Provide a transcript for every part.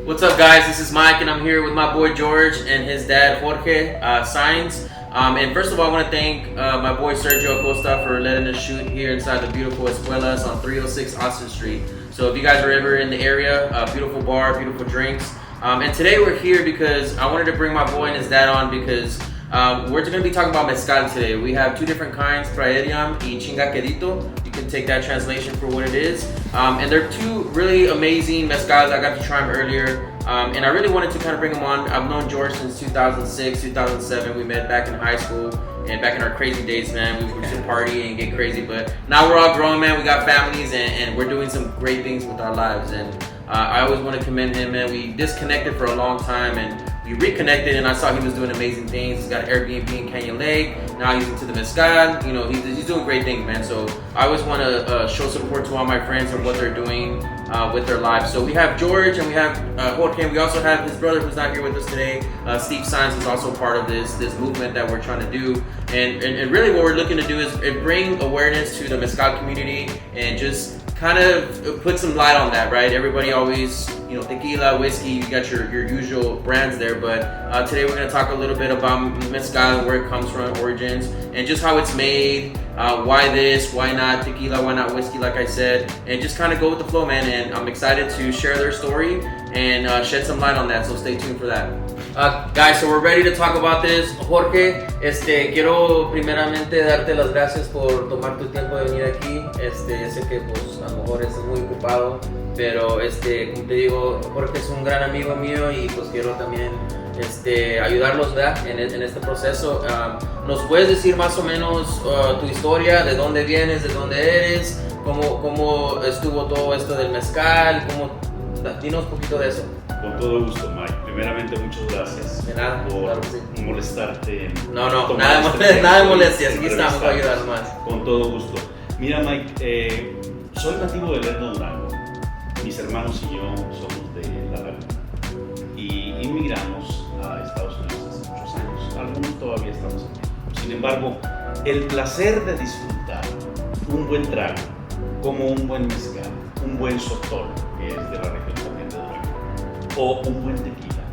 What's up, guys? This is Mike, and I'm here with my boy George and his dad Jorge Sr. And first of all, I want to thank my boy Sergio Acosta for letting us shoot here inside the beautiful Escuelas on 306 Austin Street. So if you guys are ever in the area, beautiful bar, beautiful drinks. And today we're here because I wanted to bring my boy and his dad on because we're going to be talking about mezcal today. We have two different kinds, Praeriam y Chingaquedito. You can take that translation for what it is. And they're two really amazing mezcals. I got to try them earlier. And I really wanted to kind of bring them on. I've known George since 2006, 2007. We met back in high school and back in our crazy days, man. We used to party and get crazy. But now we're all grown, man. We got families and we're doing some great things with our lives. And I always want to commend him, man. We disconnected for a long time and we reconnected, and I saw he was doing amazing things. He's got an Airbnb in Canyon Lake. Now he's into the mezcal. You know, he's doing great things, man. So I always want to show support to all my friends and what they're doing with their lives. So we have George and we have Jorge, and we also have his brother who's not here with us today. Steve Sines is also part of this movement that we're trying to do. And really what we're looking to do is bring awareness to the mezcal community and just kind of put some light on that, right? Everybody always, you know, tequila, whiskey, you got your usual brands there, but today we're going to talk a little bit about mezcal, where it comes from, origins, and just how it's made, why this, why not tequila, why not whiskey, like I said, and just kind of go with the flow, man. And I'm excited to share their story and shed some light on that, so stay tuned for that. Guys, so we're ready to talk about this. Jorge, quiero primeramente darte las gracias por tomar tu tiempo de venir aquí. Sé que pues a lo mejor estás muy ocupado, pero como te digo, Jorge es un gran amigo mío y pues quiero también ayudarlos, ¿verdad? En este proceso. ¿Nos puedes decir más o menos tu historia, de dónde vienes, de dónde eres, cómo estuvo todo esto del mezcal? Dinos un poquito de eso. Con todo gusto, Mike. Primeramente, muchas gracias de nada, por claro que sí. molestarte. No, nada de molestias. Aquí estamos para ayudar más. Con todo gusto. Mira, Mike, soy nativo de Lerdo, Durango. Mis hermanos y yo somos de La Laguna y inmigramos a Estados Unidos hace muchos años. Algunos todavía estamos aquí. Sin embargo, el placer de disfrutar un buen trago, como un buen mezcal, un buen sotol, que es de la región también de Durango, o un buen tequila,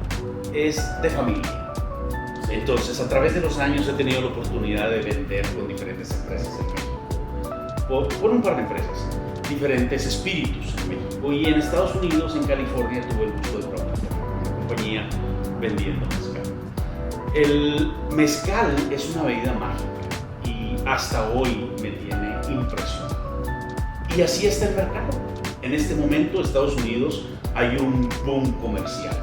es de familia. Entonces, a través de los años he tenido la oportunidad de vender con diferentes empresas en México, por un par de empresas, diferentes espíritus en México, y en Estados Unidos, en California, tuve el gusto de trabajar con una compañía vendiendo mezcal. El mezcal es una bebida mágica y hasta hoy me tiene impresionado. Y así está el mercado. En este momento, en Estados Unidos, hay un boom comercial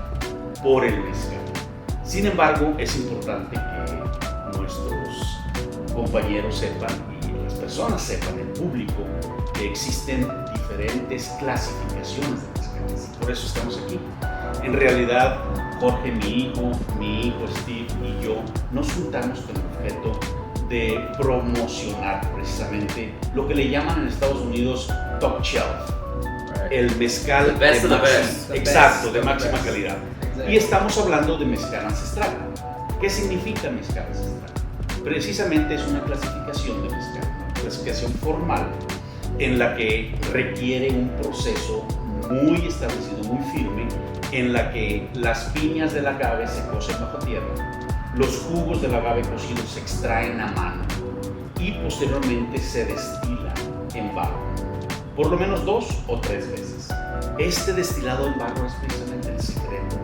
por el mezcal. Sin embargo, es importante que nuestros compañeros sepan y las personas sepan, el público, que existen diferentes clasificaciones de mezcales. Por eso estamos aquí. En realidad, Jorge, mi hijo Steve y yo nos juntamos con el objeto de promocionar precisamente lo que le llaman en Estados Unidos top shelf. El mezcal de máxima calidad. Y estamos hablando de mezcal ancestral. ¿Qué significa mezcal ancestral? Precisamente es una clasificación de mezcal, una clasificación formal en la que requiere un proceso muy establecido, muy firme, en la que las piñas del agave se cocen bajo tierra, los jugos del agave cocido se extraen a mano y posteriormente se destila en barro, por lo menos 2 o 3 veces. Este destilado en barro es precisamente el secreto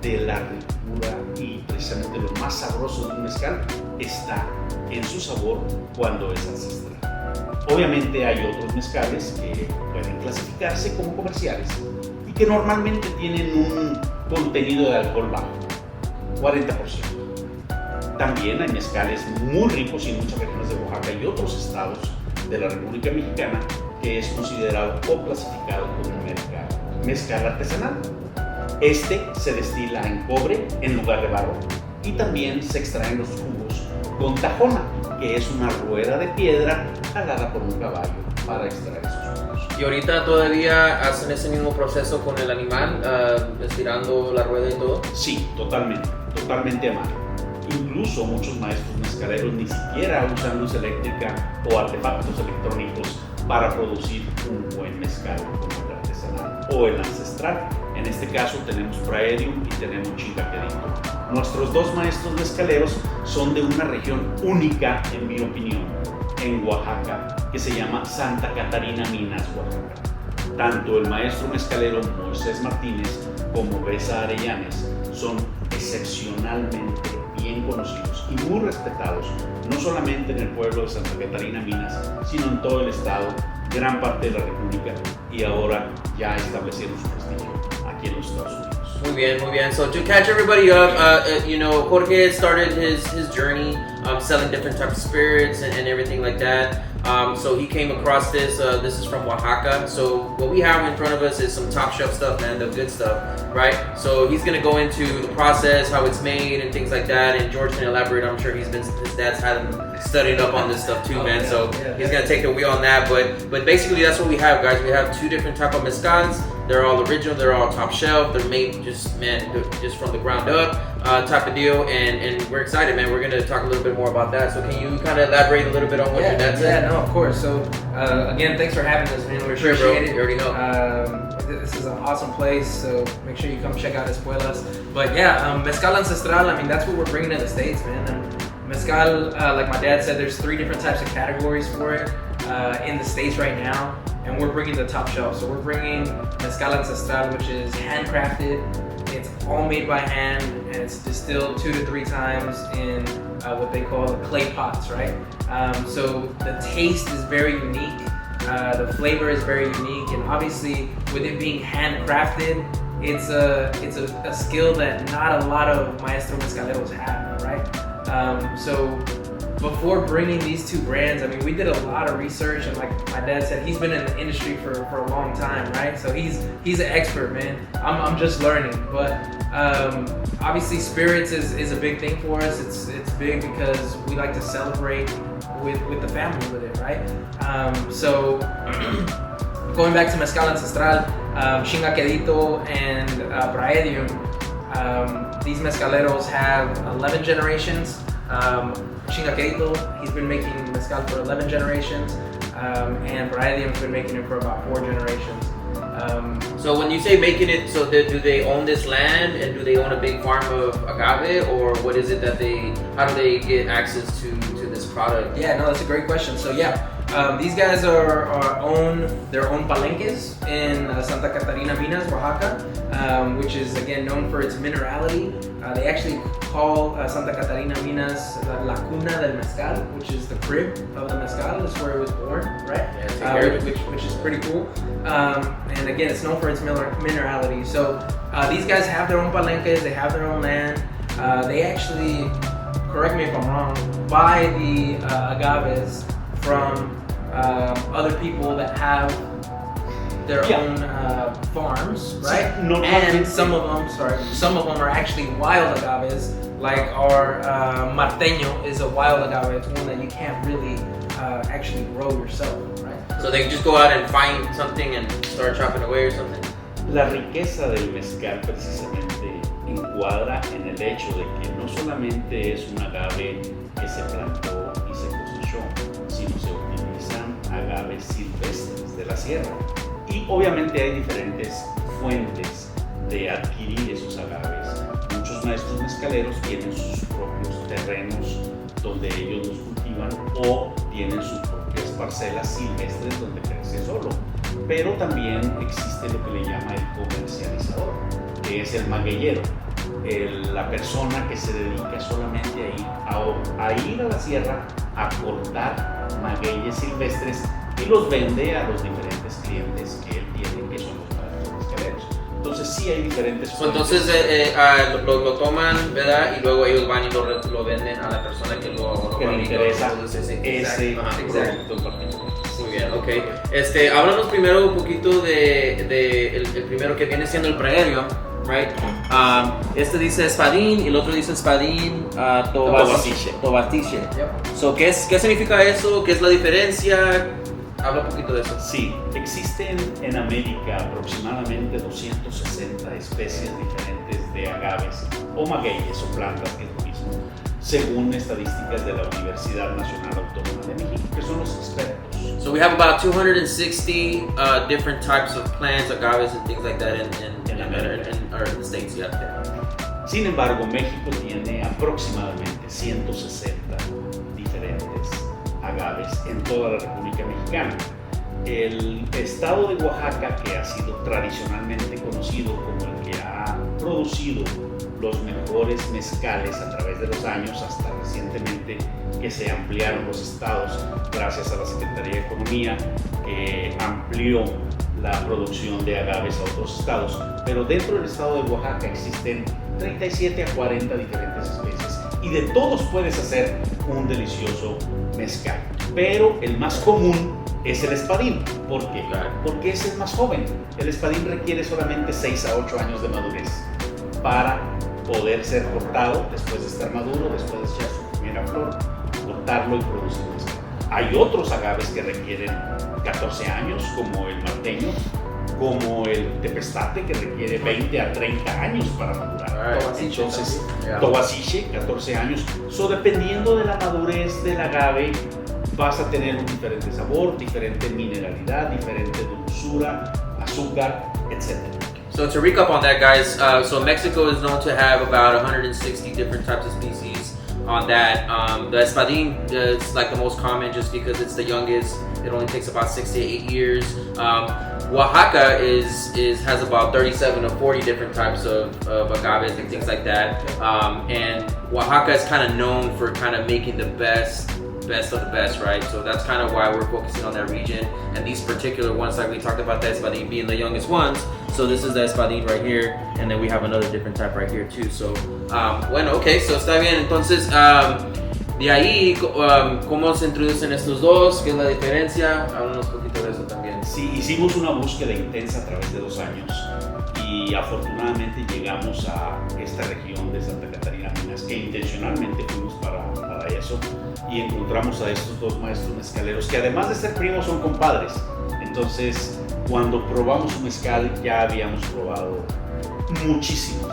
de la ricura y precisamente lo más sabroso de un mezcal está en su sabor cuando es ancestral. Obviamente hay otros mezcales que pueden clasificarse como comerciales y que normalmente tienen un contenido de alcohol bajo, 40%. También hay mezcales muy ricos en muchas regiones de Oaxaca y otros estados de la República Mexicana que es considerado o clasificado como mezcal artesanal. Se destila en cobre en lugar de barro y también se extraen los jugos con tajona, que es una rueda de piedra jalada por un caballo para extraer esos jugos. ¿Y ahorita todavía hacen ese mismo proceso con el animal, estirando la rueda y todo? Sí, totalmente a mano. Incluso muchos maestros mezcaleros ni siquiera usan luz eléctrica o artefactos electrónicos para producir un buen mezcal como el artesanal o el ancestral. En En este caso tenemos Praedium y tenemos Chingaquedito. Nuestros dos maestros mezcaleros son de una región única, en mi opinión, en Oaxaca, que se llama Santa Catarina Minas, Oaxaca. Tanto el maestro mezcalero Moisés Martínez como Besa Arellanes son excepcionalmente bien conocidos y muy respetados, no solamente en el pueblo de Santa Catarina Minas, sino en todo el estado, gran parte de la República, y ahora ya establecieron su prestigio aquí en los Estados Unidos. Muy bien, muy bien. So to catch everybody up, you know, Jorge started his journey selling different types of spirits and everything like that. So he came across this. This is from Oaxaca. So what we have in front of us is some top shelf stuff, man, the good stuff, right? So he's gonna go into the process, how it's made, and things like that. And George can elaborate. I'm sure his dad's had him studied up on this stuff too, man. So he's gonna take the wheel on that. But basically that's what we have, guys. We have two different type of mezcals. They're all original. They're all top shelf. They're made just from the ground up type of deal. And we're excited, man. We're gonna talk a little bit more about that. So can you kind of elaborate a little bit on what your dad said? Yeah, no, of course. So again, thanks for having us, man. We appreciate bro. it. You already know. This is an awesome place, so make sure you come check out Espuelas. But yeah, Mezcal Ancestral, I mean, that's what we're bringing to the States, man. Mezcal, like my dad said, there's 3 different types of categories for it in the States right now, and we're bringing the top shelf. So we're bringing Mezcal Ancestral, which is handcrafted. It's all made by hand, and it's distilled 2 to 3 times in what they call clay pots, right? So the taste is very unique. The flavor is very unique, and obviously with it being handcrafted, it's a skill that not a lot of maestro mezcaleros have, right? So before bringing these 2 brands, I mean, we did a lot of research, and like my dad said, he's been in the industry for a long time, right? So he's an expert, man. I'm just learning, but obviously spirits is a big thing for us. It's big because we like to celebrate with the family with it, right? So going back to Mezcal Ancestral, Chingaquedito and Praedium, these mezcaleros have 11 generations. Chingaquedito, he's been making mezcal for 11 generations, and Praedium's been making it for about 4 generations. So when you say making it, so do they own this land, and do they own a big farm of agave, or what is it that how do they get access to this product? Yeah, no, that's a great question. So yeah, these guys own their own palenques in Santa Catarina Minas, Oaxaca, which is again known for its minerality. They actually call Santa Catarina Minas La Cuna del Mezcal, which is the crib of the mezcal. It's where it was born, right? Yeah, which is pretty cool. And again, it's known for its minerality. So these guys have their own palenques. They have their own land. They actually, correct me if I'm wrong, buy the agaves from other people that have their own farms, right? And some of them are actually wild agaves. Like our Marteño is a wild agave. It's one that you can't really actually grow yourself, right? So they just go out and find something and start chopping away or something? La riqueza del mezcal precisamente encuadra en el hecho de que no solamente es un agave que se plantó y se cosechó, sino se utilizan agaves silvestres de la sierra. Y obviamente hay diferentes fuentes de adquirir esos agaves. Muchos maestros mezcaleros tienen sus propios terrenos donde ellos los cultivan o tienen sus propias parcelas silvestres donde crece solo. Pero también existe lo que le llama el comercializador, que es el magueyero, la persona que se dedica solamente a ir a la sierra a cortar magueyes silvestres y los vende a los diferentes clientes que él tiene, que son los maestros mezcaleros. Entonces sí hay diferentes fuentes. Entonces lo toman, ¿verdad? Y luego ellos van y lo venden a la persona que le interesa ese producto en particular. Muy bien, ok. Háblanos primero un poquito de el primero que viene siendo el Praedium, right? Este dice espadín y el otro dice espadín tobatiche. Yep. So, ¿qué significa eso? ¿Qué es la diferencia? Habla un poquito de eso. Sí, existen en América aproximadamente 260 especies diferentes de agaves o magueyes o plantas, que es lo mismo, según estadísticas de la Universidad Nacional Autónoma de México, que son los expertos. So we have about 260 different types of plants, agaves and things like that in the States, yeah. Sin embargo, México tiene aproximadamente 160 diferentes agaves en toda la República Mexicana. El estado de Oaxaca, que ha sido tradicionalmente conocido como el que ha producido los mejores mezcales a través de los años, hasta recientemente que se ampliaron los estados gracias a la Secretaría de Economía, que amplió la producción de agaves a otros estados, pero dentro del estado de Oaxaca existen 37 a 40 diferentes especies y de todos puedes hacer un delicioso mezcal, pero el más común es el espadín. ¿Por qué? Porque es el más joven. El espadín requiere solamente 6 a 8 años de madurez para poder ser cortado después de estar maduro, después de echar su primera flor, cortarlo y producir mezcal. Hay otros agaves que requieren 14 años, como el marteño, como el tepestate, que requiere 20 a 30 años para madurar. Entonces, tobasiche, 14 años. Dependiendo de la madurez del agave, vas a tener un diferente sabor, diferente mineralidad, diferente dulzura, azúcar, etc. So to recap on that, guys, so Mexico is known to have about 160 different types of species on that. The espadín is like the most common just because it's the youngest. It only takes about 6 to 8 years. Oaxaca has about 37 to 40 different types of agaves and things like that. And Oaxaca is kind of known for kind of making the best of the best, right? So that's kind of why we're focusing on that region. And these particular ones, like we talked about, the espadín being the youngest ones. So this is the espadín right here, and then we have another different type right here too. So, bueno, okay, so está bien. Entonces, de ahí, ¿cómo se introducen estos dos? ¿Qué es la diferencia? Háblanos un poquito de eso también. Sí, hicimos una búsqueda intensa a través de 2 años y afortunadamente llegamos a esta región de Santa Catarina, Minas, que intencionalmente fuimos para eso, y encontramos a estos 2 maestros mezcaleros que, además de ser primos, son compadres. Entonces, cuando probamos un mezcal, ya habíamos probado muchísimos,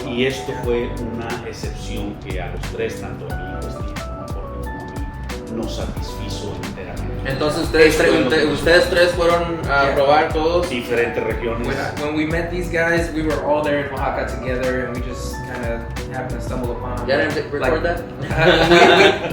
y esto fue una excepción que a los 3, tanto a mí, Steve, como a Jorge, como a mí, nos satisfizo enteramente. Entonces ustedes tres fueron a probar todos diferentes regiones. When we met these guys, we were all there in Oaxaca together, and we just kind of happened to stumble upon them. Ya didn't record that?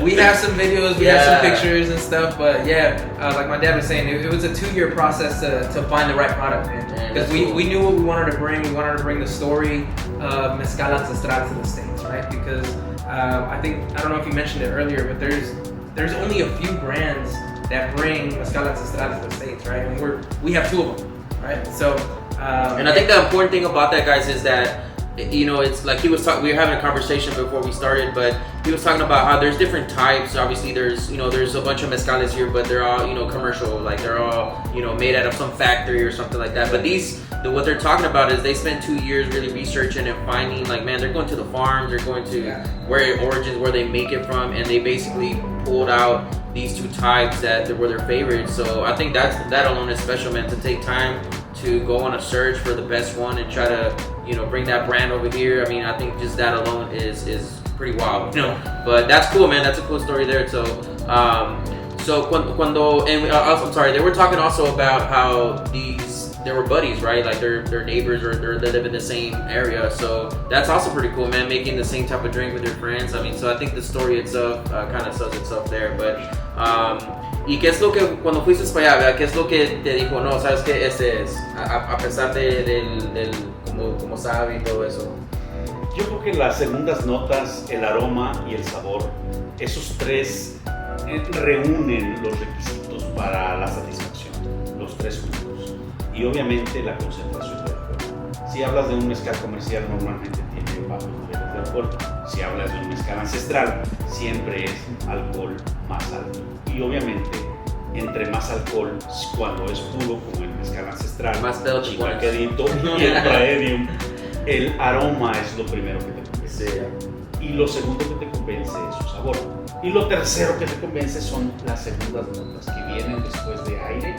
We have some videos, we have some pictures and stuff, but like my dad was saying, it was a 2-year process to find the right product, man. Because we knew what we wanted to bring. We wanted to bring the story of Mezcal Ancestral to the States, right? Because I don't know if you mentioned it earlier, but there's only a few brands that bring Mezcal Ancestral to the States, right? And we have 2 of them, right? So, and I think the important thing about that, guys, is that, you know, it's like we were having a conversation before we started, but he was talking about how there's different types. Obviously, there's a bunch of mezcales here, but they're all, commercial, like they're all, made out of some factory or something like that. But what they're talking about is they spent 2 years really researching and finding, like, man, they're going to the farms, they're going to where they make it from, and they basically pulled out these 2 types that were their favorites. So I think that alone is special, man, to take time to go on a search for the best one and try to, bring that brand over here. I mean, I think just that alone is pretty wild, But that's cool, man. That's a cool story there. So, I'm sorry, they were talking also about how they were buddies, right? Like they're neighbors, or they live in the same area. So that's also pretty cool, man. Making the same type of drink with your friends. I mean, so I think the story itself kind of sells itself there. But ¿y qué es lo que cuando fuiste para allá, qué es lo que te dijo? No, sabes que este es, a pesar del como sabe y todo eso. Yo creo que las segundas notas, el aroma y el sabor, esos 3 reúnen los requisitos para la satisfacción, los 3 juntos. Y obviamente la concentración de alcohol. Si hablas de un mezcal comercial, normalmente tiene bajos niveles de alcohol. Si hablas de un mezcal ancestral, siempre es alcohol más alto. Y obviamente, entre más alcohol, cuando es puro, como el mezcal ancestral, más chilaquedito y el praedium, el aroma es lo primero que te convence. Sí. Y lo segundo que te convence es su sabor. Y lo tercero que te convence son las segundas notas que vienen después de aire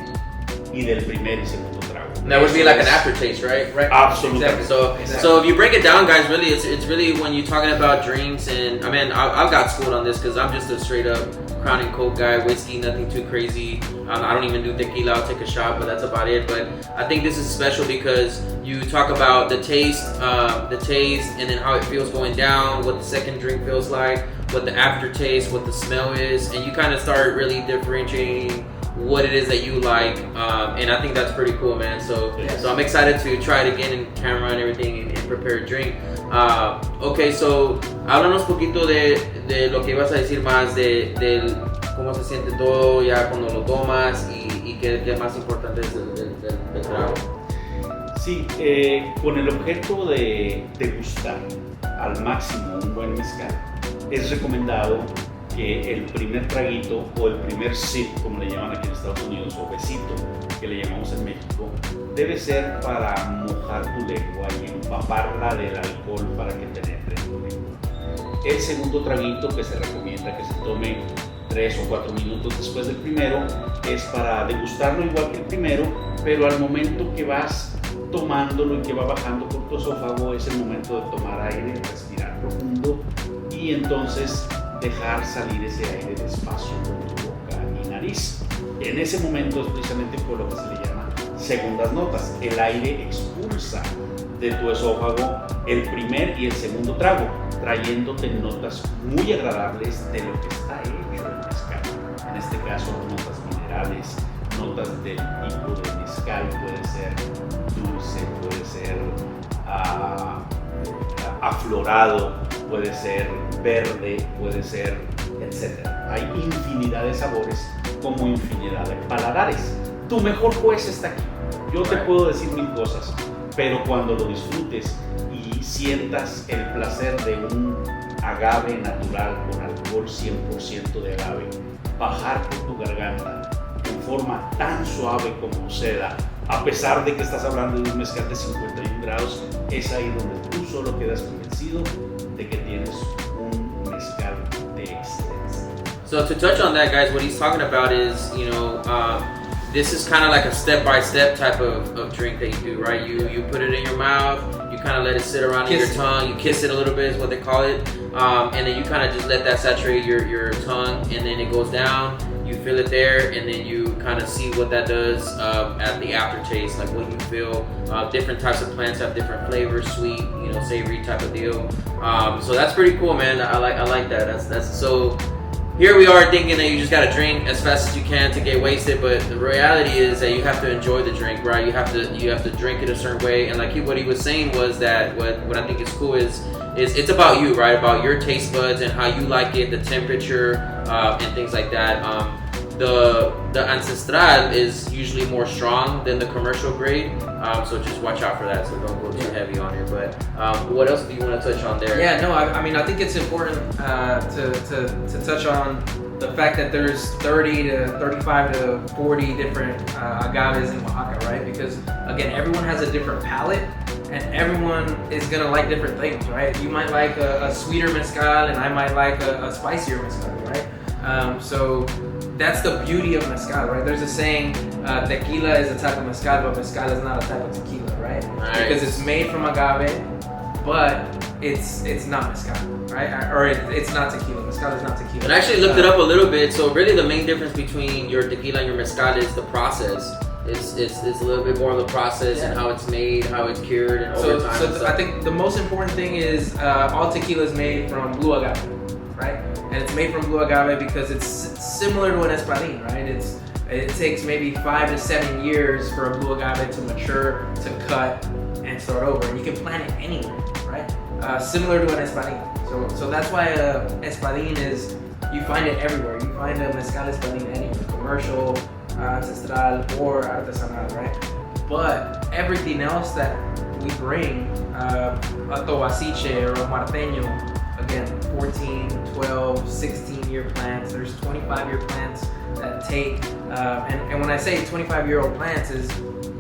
y del primer y segundo trago. And that would be like an aftertaste, right? Right. Absolutely. Exactly. So, Exactly. so if you break it down, guys, really, it's really when you're talking about drinks, and I mean, I've got schooled on this because I'm just a straight up Crown and Coke guy, whiskey, nothing too crazy. I don't even do tequila. I'll take a shot, but that's about it. But I think this is special because you talk about the taste, and then how it feels going down, what the second drink feels like, what the aftertaste, what the smell is, and you kind of start really differentiating what it is that you like, and I think that's pretty cool, man. So I'm excited to try it again in camera and everything and prepare a drink. Okay, so háblanos poquito de lo que ibas a decir más de cómo se siente todo ya cuando lo tomas y qué más importante es del trago. Sí, con el objeto de degustar al máximo un buen mezcal, es recomendado que el primer traguito o el primer sip, como le llaman aquí en Estados Unidos, o besito, que le llamamos en México, debe ser para mojar tu lengua y empaparla del alcohol para que penetre en tu lengua. El segundo traguito, que se recomienda que se tome 3 o 4 minutos después del primero, es para degustarlo igual que el primero, pero al momento que vas tomándolo y que va bajando por tu esófago, es el momento de tomar aire, respirar profundo y entonces dejar salir ese aire despacio por tu boca y nariz. En ese momento es precisamente por lo que se le llama segundas notas. El aire expulsa de tu esófago el primer y el segundo trago, trayéndote notas muy agradables de lo que está hecho el mezcal. En este caso, notas minerales, notas del tipo de mezcal, puede ser dulce, puede ser aflorado, puede ser verde, puede ser, etc. Hay infinidad de sabores como infinidad de paladares. Tu mejor juez está aquí. Yo te puedo decir 1000 cosas, pero cuando lo disfrutes y sientas el placer de un agave natural con alcohol 100% de agave bajar por tu garganta en forma tan suave como seda, a pesar de que estás hablando de un mezcal de 51 grados, es ahí donde tú solo quedas convencido de que tienes un mezcal de excelencia. So to touch on that, guys, what he's talking about is, this is kind of like a step-by-step type of drink that you do, right? You put it in your mouth, you kind of let it sit around in your tongue, you kiss it a little bit is what they call it, and then you kind of just let that saturate your tongue, and then it goes down, you feel it there, and then you kind of see what that does at the aftertaste, like what you feel. Different types of plants have different flavors, sweet, savory type of deal. So that's pretty cool, man. I like that. That's so. Here we are thinking that you just gotta drink as fast as you can to get wasted, but the reality is that you have to enjoy the drink, right? You have to drink it a certain way, and like what he was saying was that what I think is cool is it's about you, right? About your taste buds and how you like it, the temperature, and things like that. The ancestral is usually more strong than the commercial grade, so just watch out for that. So don't go too heavy on it. But what else do you want to touch on there? Yeah, no, I mean I think it's important to touch on the fact that there's 30 to 35 to 40 different agaves in Oaxaca, right? Because again, everyone has a different palate, and everyone is gonna like different things, right? You might like a sweeter mezcal, and I might like a spicier mezcal, right? So that's the beauty of mezcal, right? There's a saying, tequila is a type of mezcal, but mezcal is not a type of tequila, right? Nice. Because it's made from agave, but it's not mezcal, right? Or it's not tequila. Mezcal is not tequila. And I actually looked it up a little bit. So really, the main difference between your tequila and your mezcal is the process. It's a little bit more of the process and how it's made, how it's cured, and over time. So I think the most important thing is all tequila is made from blue agave, right? And it's made from blue agave because it's similar to an espadín, right? It takes maybe 5 to 7 years for a blue agave to mature, to cut, and start over. And you can plant it anywhere, right? Similar to an espadín. So that's why espadín is, you find it everywhere. You find a mezcal espadín anywhere, commercial, ancestral, or artesanal, right? But everything else that we bring, a tobasiche or a marteño, again, 14, 12, 16-year plants. There's 25-year plants that take, and when I say 25-year-old plants, is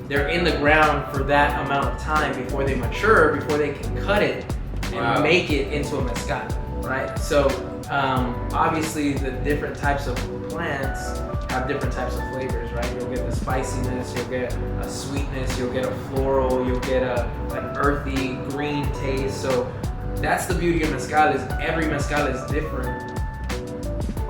they're in the ground for that amount of time before they mature, before they can cut it and make it into a mezcal, right? So Obviously, the different types of plants have different types of flavors, right? You'll get the spiciness, you'll get a sweetness, you'll get a floral, you'll get an earthy green taste. So that's the beauty of mezcal, is every mezcal is different,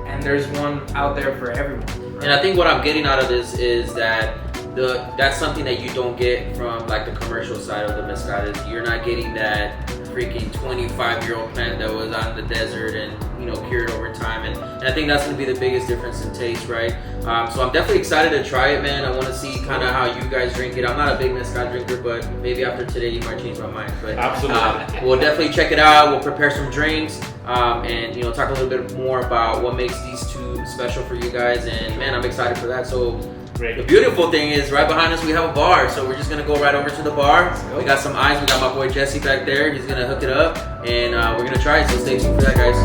and there's one out there for everyone. Right? And I think what I'm getting out of this is that that's something that you don't get from like the commercial side of the mezcal. Is you're not getting that freaking 25-year-old plant that was out in the desert and cured over time, and I think that's going to be the biggest difference in taste, right? So I'm definitely excited to try it, man. I want to see kind of how you guys drink it. I'm not a big mezcal drinker, but maybe after today you might change my mind. But Absolutely. We'll definitely check it out. We'll prepare some drinks, and talk a little bit more about what makes these two special for you guys. And man, I'm excited for that. So. Great. The beautiful thing is right behind us we have a bar, so we're just gonna go right over to the bar. We got some ice. We got my boy Jesse back there. He's gonna hook it up, and we're gonna try it. So stay tuned for that, guys.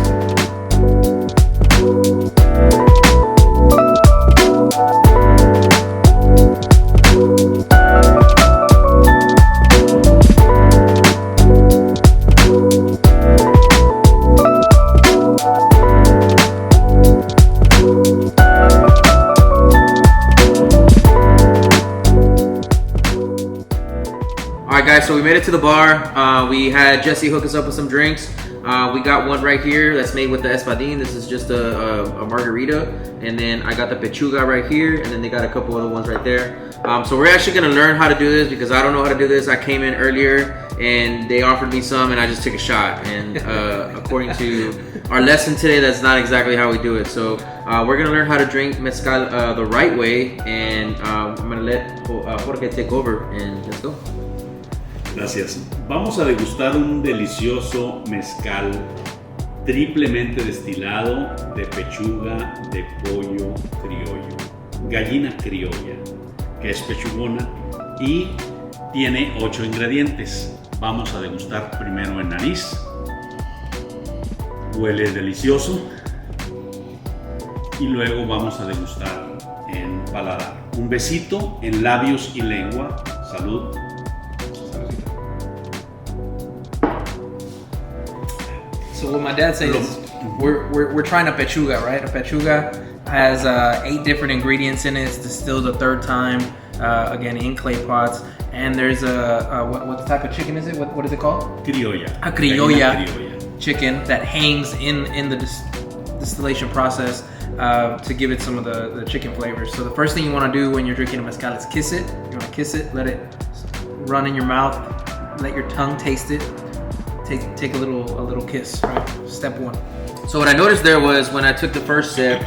So we made it to the bar. We had Jesse hook us up with some drinks. We got one right here that's made with the espadín. This is just a margarita. And then I got the pechuga right here. And then they got a couple other ones right there. So we're actually gonna learn how to do this because I don't know how to do this. I came in earlier and they offered me some and I just took a shot. And according to our lesson today, that's not exactly how we do it. So we're gonna learn how to drink mezcal the right way. And I'm gonna let Jorge take over and let's go. Gracias. Vamos a degustar un delicioso mezcal triplemente destilado de pechuga de pollo criollo, gallina criolla, que es pechugona y tiene 8 ingredientes. Vamos a degustar primero en nariz. Huele delicioso. Y luego vamos a degustar en paladar. Un besito en labios y lengua. Salud. So what my dad says is we're trying a pechuga, right? A pechuga has 8 different ingredients in it. It's distilled a third time, again in clay pots. And there's what type of chicken is it? What is it called? Criolla. A criolla chicken that hangs in the distillation process to give it some of the chicken flavors. So the first thing you want to do when you're drinking a mezcal is kiss it. You want to kiss it, let it run in your mouth, let your tongue taste it. Take a little kiss, right? Step 1. So what I noticed there was when I took the first sip,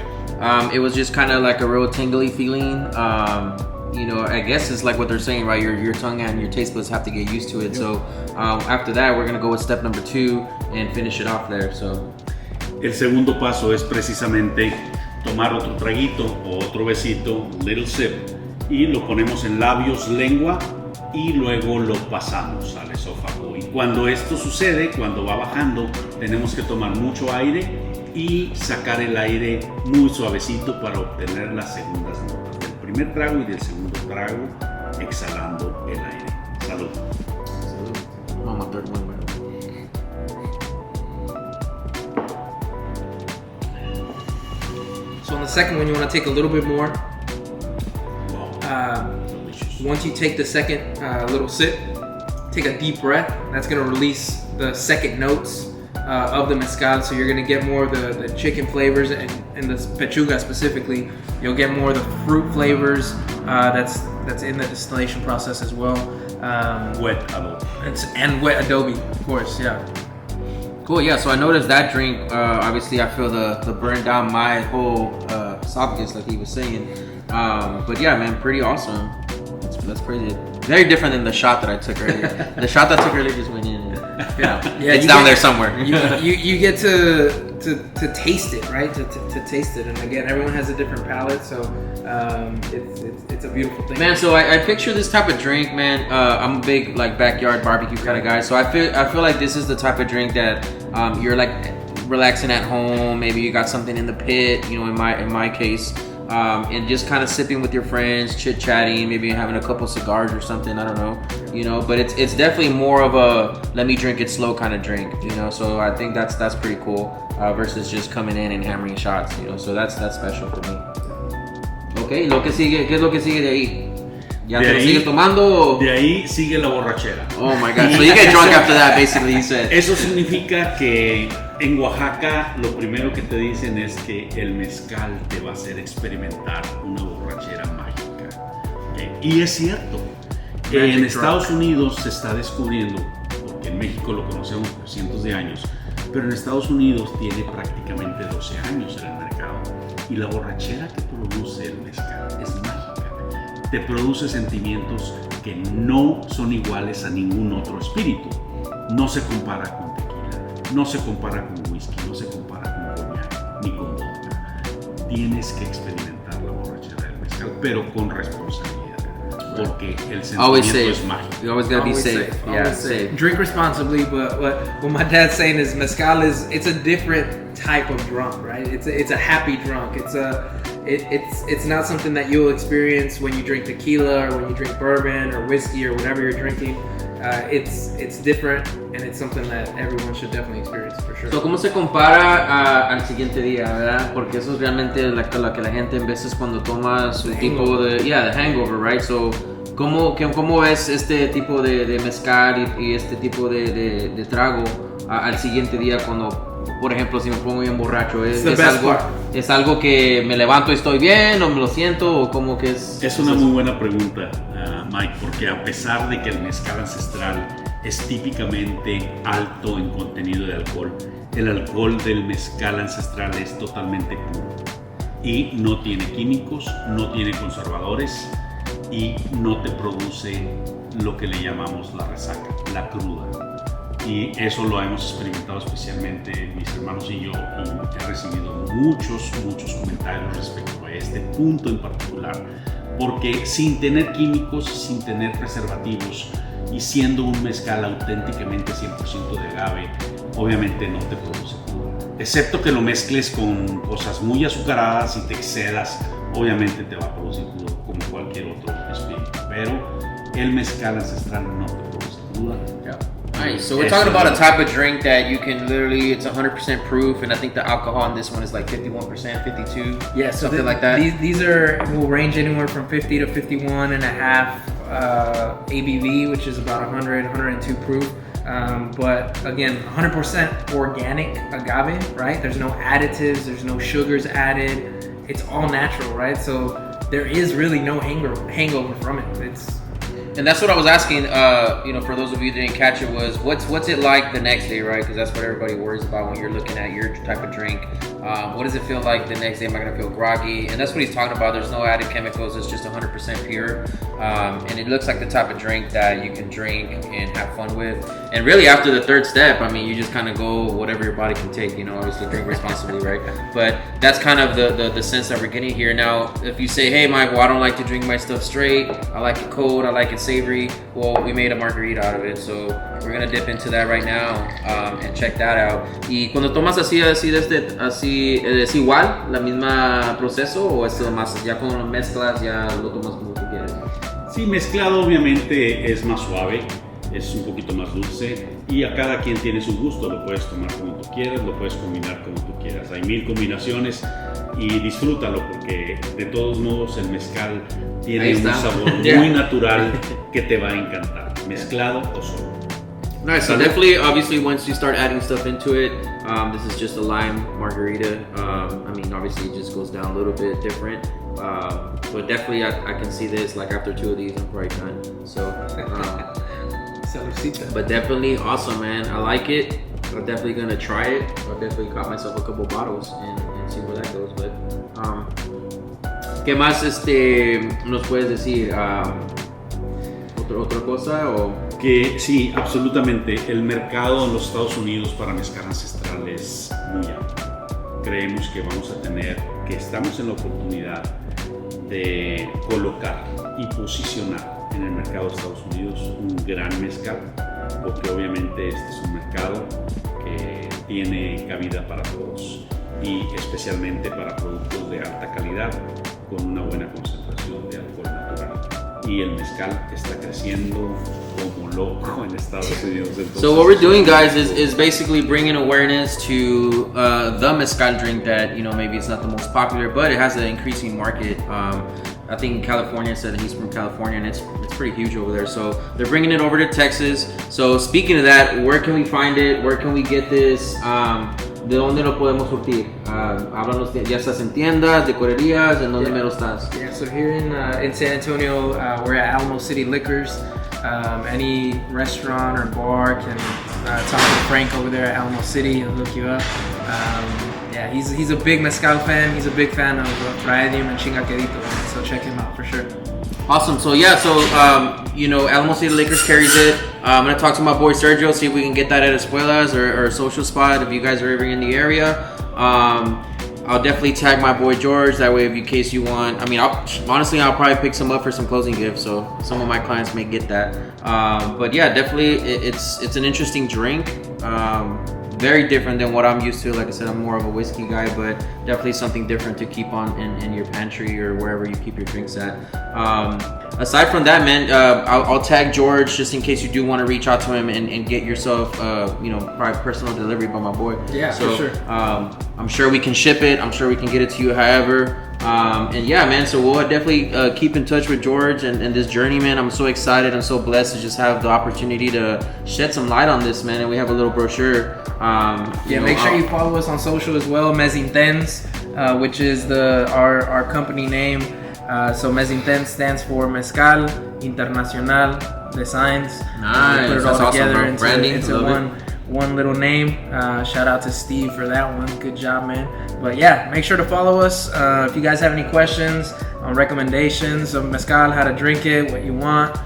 it was just kind of like a real tingly feeling. I guess it's like what they're saying, right? Your tongue and your taste buds have to get used to it. So after that, we're gonna go with step number 2 and finish it off there. So el segundo paso es precisamente tomar otro traguito o otro besito, little sip, y lo ponemos en labios, lengua, y luego lo pasamos al esófago. Y cuando esto sucede, cuando va bajando, tenemos que tomar mucho aire y sacar el aire muy suavecito para obtener las segundas notas del primer trago y del segundo trago, exhalando el aire. Salud. Salud. Oh, my third one, man. So on the second one, you want to take a little bit more. Once you take the second little sip, take a deep breath. That's going to release the second notes of the mezcal. So you're going to get more of the chicken flavors and the pechuga specifically. You'll get more of the fruit flavors that's in the distillation process as well. Wet adobe. And wet adobe, of course, yeah. Cool, yeah, so I noticed that drink, obviously I feel the burn down my whole esophagus like he was saying. But yeah, man, pretty awesome. That's crazy. Very different than the shot that I took earlier. The shot that I took earlier just went in. Yeah, it's down there somewhere. You get to taste it, right? To taste it, and again, everyone has a different palate, so it's a beautiful thing. Man, so I picture this type of drink, man. I'm a big like backyard barbecue kind of guy, so I feel like this is the type of drink that you're like relaxing at home. Maybe you got something in the pit, in my case. and just kind of sipping with your friends, chit-chatting, maybe having a couple cigars or something, I don't know, but it's definitely more of a let me drink it slow kind of drink, so I think that's pretty cool, versus just coming in and hammering shots, so that's special for me. Okay, ¿qué es lo que sigue de ahí? ¿Ya te lo sigues tomando? De ahí sigue la borrachera. Oh my God, so you get drunk after that, basically, you said. Eso significa que en Oaxaca lo primero que te dicen es que el mezcal te va a hacer experimentar una borrachera mágica. ¿Okay? Y es cierto, en Estados Unidos se está descubriendo, porque en México lo conocemos por cientos de años, pero en Estados Unidos tiene prácticamente 12 años en el mercado. Y la borrachera que produce el mezcal es mágica. Te produce sentimientos que no son iguales a ningún otro espíritu. No se compara con tequila, no se compara con whisky, no se compara con coñac ni con vodka. Tienes que experimentar la borrachera del mezcal, pero con responsabilidad, porque el sentimiento es mágico. You always gotta be safe. Yeah, safe. Drink responsibly, but what my dad's saying is mezcal it's a different type of drunk, right? It's a happy drunk. It's not something that you'll experience when you drink tequila or when you drink bourbon or whiskey or whatever you're drinking. It's different, and it's something that everyone should definitely experience for sure. So, ¿cómo se compara al siguiente día, verdad? Porque eso es realmente lo que la gente en veces cuando toma su tipo de, the hangover, right? So, ¿cómo ves este tipo de mezcal y este tipo de trago al siguiente día cuando, por ejemplo, si me pongo bien borracho? ¿Es algo que me levanto y estoy bien o me lo siento o cómo que es? Es una muy buena pregunta, Mike, porque a pesar de que el mezcal ancestral es típicamente alto en contenido de alcohol, el alcohol del mezcal ancestral es totalmente puro y no tiene químicos, no tiene conservadores y no te produce lo que le llamamos la resaca, la cruda. Y eso lo hemos experimentado especialmente mis hermanos y yo, y he recibido muchos comentarios respecto a este punto en particular, porque sin tener químicos, sin tener preservativos y siendo un mezcal auténticamente 100% de agave, obviamente no te produce cruda. Excepto que lo mezcles con cosas muy azucaradas y te excedas, obviamente te va a producir cruda como cualquier otro espíritu, pero el mezcal ancestral no te produce cruda. Nice. So we're talking about a type of drink that you can literally, it's 100% proof, and I think the alcohol in this one is like 51%, 52, yeah, so something like that. These will range anywhere from 50 to 51 and a half ABV, which is about 100, 102 proof. But again, 100% organic agave, right? There's no additives, there's no sugars added. It's all natural, right? So there is really no hangover from it. And that's what I was asking, for those of you that didn't catch it, was what's it like the next day, right? Because that's what everybody worries about when you're looking at your type of drink. What does it feel like the next day? Am I going to feel groggy? And that's what he's talking about. There's no added chemicals. It's just 100% pure. And it looks like the type of drink that you can drink and have fun with. And really, after the third step, I mean, you just kind of go whatever your body can take, obviously drink responsibly, right? But that's kind of the sense that we're getting here. Now, if you say, hey, Mike, well, I don't like to drink my stuff straight. I like it cold. I like it savory. Well, we made a margarita out of it. So we're going to dip into that right now and check that out. Y cuando tomas así ¿es igual la misma proceso o es más ya cuando lo mezclas ya lo tomas como tú quieres? Sí, mezclado obviamente es más suave, es un poquito más dulce y a cada quien tiene su gusto, lo puedes tomar como tú quieras, lo puedes combinar como tú quieras, hay 1000 combinaciones y disfrútalo porque de todos modos el mezcal tiene un sabor muy natural que te va a encantar, mezclado o solo. Nice, so definitely, obviously, once you start adding stuff into it, this is just a lime margarita. I mean, obviously, it just goes down a little bit different. But definitely, I can see this, like, after 2 of these, I'm probably done. So, but definitely awesome, man. I like it. I'm definitely going to try it. I'll definitely caught myself a couple bottles and see where that goes. But, ¿qué más nos puedes decir? ¿Otra cosa o...? Que sí, absolutamente. El mercado en los Estados Unidos para mezcal ancestral es muy amplio. Creemos que estamos en la oportunidad de colocar y posicionar en el mercado de Estados Unidos un gran mezcal, porque obviamente este es un mercado que tiene cabida para todos. y especialmente para productos de alta calidad con una buena concentración de alcohol natural. Y el mezcal está creciendo como loco en Estados Unidos. Entonces, So what we're doing, guys, is basically bringing awareness to the mezcal drink that, you know, maybe it's not the most popular, but it has an increasing market. I think California said that he's from California, and it's pretty huge over there. So they're bringing it over to Texas. So speaking of that, where can we find it? Where can we get this? ¿De dónde lo podemos surtir? Háblanos, ya estás en tiendas, de correrías, ¿en dónde mero estás? Yeah, so here in San Antonio, we're at Alamo City Liquors. Any restaurant or bar can talk to Frank over there at Alamo City and hook you up. Yeah, he's a big mezcal fan. He's a big fan of Radium and Chingaquedito, so check him out for sure. Awesome. So yeah, you know, Alamo City Lakers carries it. I'm gonna talk to my boy Sergio, see if we can get that at Espuelas or a social spot if you guys are ever in the area. I'll definitely tag my boy George. That way, if in case you want, I mean, I'll probably pick some up for some closing gifts. So some of my clients may get that. But yeah, definitely, it's an interesting drink. Very different than what I'm used to. Like I said, I'm more of a whiskey guy, but definitely something different to keep on in your pantry or wherever you keep your drinks at. Aside from that, man, I'll tag George just in case you do want to reach out to him and get yourself, you know, probably personal delivery by my boy. Yeah, so, for sure. I'm sure we can ship it. I'm sure we can get it to you however. And yeah, man, so we'll definitely keep in touch with George and this journey, man. I'm so excited. I'm so blessed to just have the opportunity to shed some light on this, man. And we have a little brochure. Make sure you follow us on social as well. Mezintez, which is our company name. So Mezintez stands for Mezcal Internacional Designs. Nice. We put it That's all awesome, together bro. Branding, into love one little name. Shout out to Steve for that one. Good job, man. But yeah, make sure to follow us. If you guys have any questions on recommendations of mezcal, how to drink it, what you want,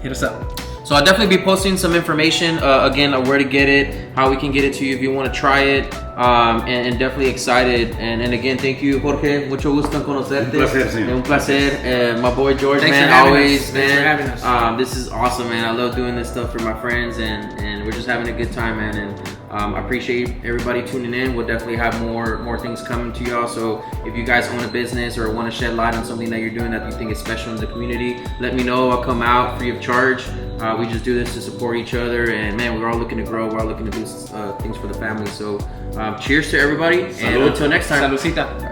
hit us up. So I'll definitely be posting some information, again, on where to get it, how we can get it to you if you want to try it, and definitely excited. And again, thank you, Jorge. Mucho gusto en conocerte. Un placer, señor. Un placer. My boy George, Thanks man, for having always, us. man. Thanks for having us. This is awesome, man. I love doing this stuff for my friends, and we're just having a good time, man. And I appreciate everybody tuning in. We'll definitely have more things coming to y'all. So if you guys own a business or want to shed light on something that you're doing that you think is special in the community, let me know. I'll come out free of charge. We just do this to support each other, and man, we're all looking to grow. We're all looking to do things for the family. So cheers to everybody, and Salud. until next time. Saludcita.